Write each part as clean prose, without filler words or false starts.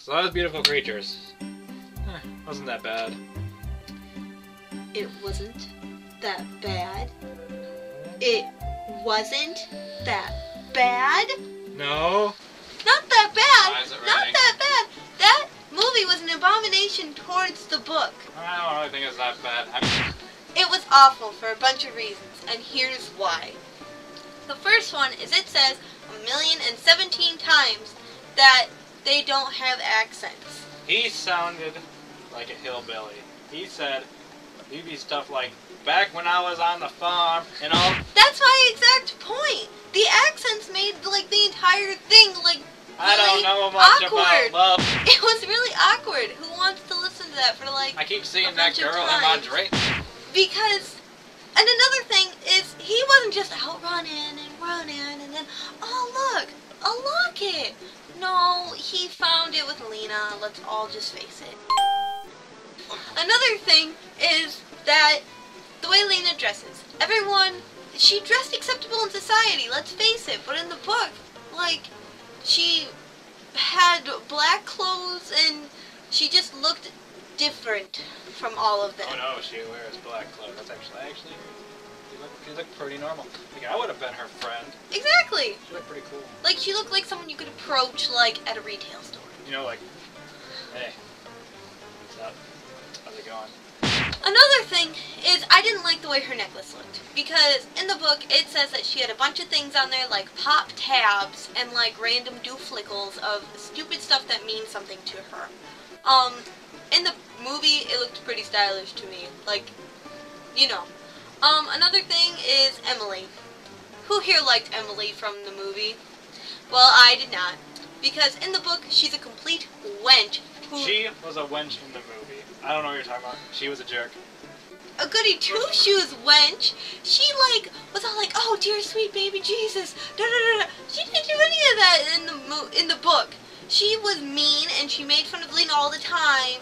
So that was Beautiful Creatures. Wasn't that bad. It wasn't that bad. It wasn't that bad. No. Not that bad. Why is it Not raining? that bad. That movie was an abomination towards the book. I don't really think it's that bad. It was awful for a bunch of reasons, and here's why. The first one is it says 1,017 times that they don't have accents. He sounded like a hillbilly. He said, he'd be stuff like, back when I was on the farm, and all. That's my exact point. The accents made like the entire thing like really I don't know much awkward. about love. It was really awkward. Who wants to listen to that for like I keep seeing a that bunch of girl in my times? drink. Because, and another thing is, he wasn't just out running and then, oh look, a locket. No, he found it with Lena. Let's all just face it. Another thing is that the way Lena dresses. Everyone, she dressed acceptable in society, let's face it. But in the book, like, she had black clothes and she just looked different from all of them. Oh no, she wears black clothes. That's actually, she looked pretty normal. Like, I would have been her friend. Exactly. She looked pretty cool. Like, she looked like someone you could approach, like, at a retail store. You know, like, hey, what's up? How's it going? Another thing is, I didn't like the way her necklace looked. Because in the book, it says that she had a bunch of things on there, like pop tabs and, like, random dooflickles of stupid stuff that means something to her. In the movie, it looked pretty stylish to me. Like, you know. Another thing is Emily. Who here liked Emily from the movie? Well, I did not. Because in the book, she's a complete wench who... She was a wench in the movie. I don't know what you're talking about. She was a jerk. A goody two-shoes wench. She, like, was all like, oh, dear sweet baby Jesus. Da-da-da-da. She didn't do any of that in the book. She was mean, and she made fun of Lena all the time.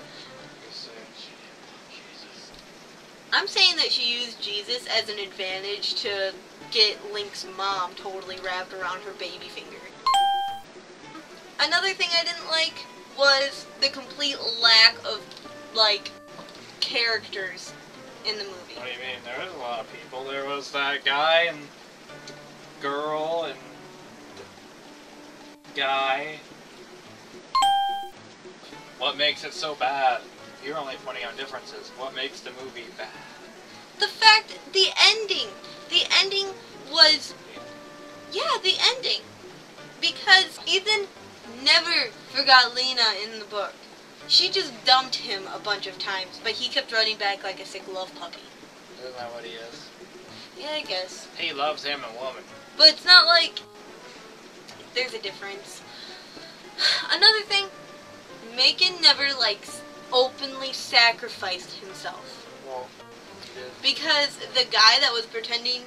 I'm saying that she used Jesus as an advantage to get Link's mom totally wrapped around her baby finger. Another thing I didn't like was the complete lack of, like, characters in the movie. What do you mean? There was a lot of people. There was that guy and girl and guy. What makes it so bad? You're only pointing out differences. What makes the movie bad? The fact, the ending was, yeah, the ending. Because Ethan never forgot Lena in the book. She just dumped him a bunch of times, but he kept running back like a sick love puppy. Isn't that what he is? Yeah, I guess. He loves him a woman. But it's not like there's a difference. Another thing, Macon never, like, openly sacrificed himself. Well, he did. Because the guy that was pretending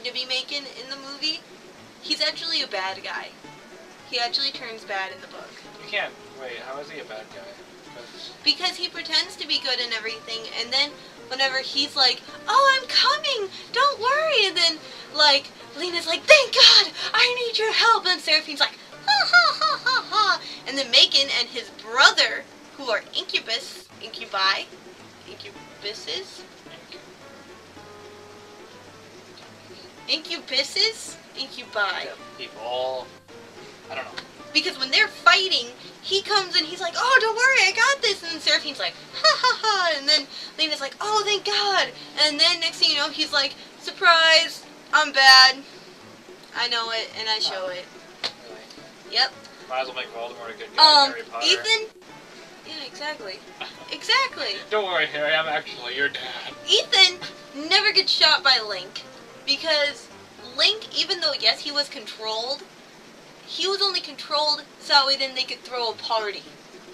to be Macon in the movie, he's actually a bad guy. He actually turns bad in the book. You can't. Wait, how is he a bad guy? Because he pretends to be good and everything, and then whenever he's like, oh, I'm coming, don't worry, and then, like, Lena's like, thank God, I need your help, and Seraphine's like, ha ha ha ha ha, and then Macon and his brother, who are incubuses, incubi. People. I don't know. Because when they're fighting, he comes and he's like, oh, don't worry, I got this. And then Seraphine's like, ha ha ha. And then Lena's like, oh, thank God. And then next thing you know, he's like, surprise, I'm bad. I know it, and I show it. Really? Yep. Might as well make Voldemort a good guy. Harry Potter. Ethan? Yeah, exactly. Exactly. Don't worry, Harry, I'm actually your dad. Ethan never gets shot by Link. Because Link, even though, yes, he was controlled, he was only controlled so that way then they could throw a party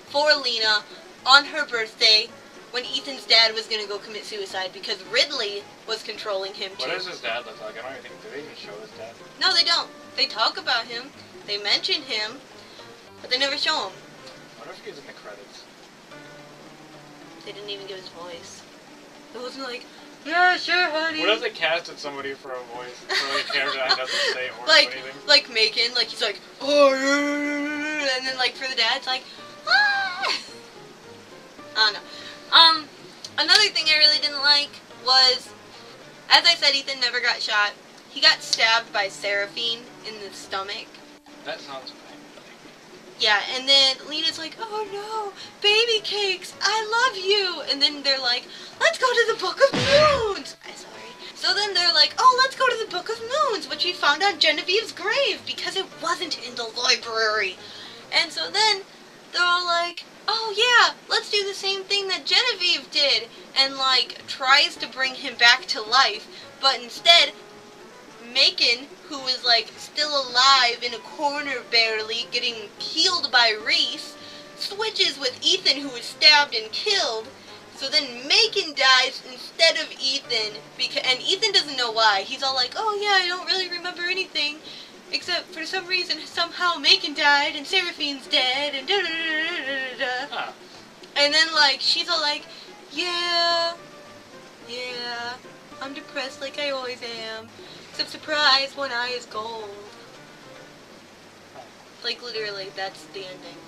for Lena on her birthday when Ethan's dad was going to go commit suicide because Ridley was controlling him too. What does his dad look like? I don't even think, do they even show his dad? No, they don't. They talk about him, they mention him, but they never show him. I wonder if he's in the credits. They didn't even give his voice. It wasn't like, yeah, sure, honey. What if they casted somebody for a voice, for like a character that doesn't say or do like, anything? like Macon, like he's like, oh, and then then like for the dad, it's like, ah! I don't know. Another thing I really didn't like was, as I said, Ethan never got shot. He got stabbed by Seraphine in the stomach. That sounds painful. Yeah, and then Lena's like, oh no, baby cakes, I love you. And then they're like, let's go to the Book of Moons. I'm sorry. So then they're like, oh, let's go to the Book of Moons, which we found on Genevieve's grave because it wasn't in the library. And so then they're all like, oh yeah, let's do the same thing that Genevieve did. And like tries to bring him back to life, but instead Macon, who is like still alive in a corner barely, getting healed by Reese, switches with Ethan, who is stabbed and killed. So then Macon dies instead of Ethan, and Ethan doesn't know why. He's all like, oh yeah, I don't really remember anything, except for some reason somehow Macon died and Seraphine's dead and da da da da da da. Huh. And then like she's all like, yeah, I'm depressed like I always am. Except surprise, one eye is gold. Like literally, that's the ending.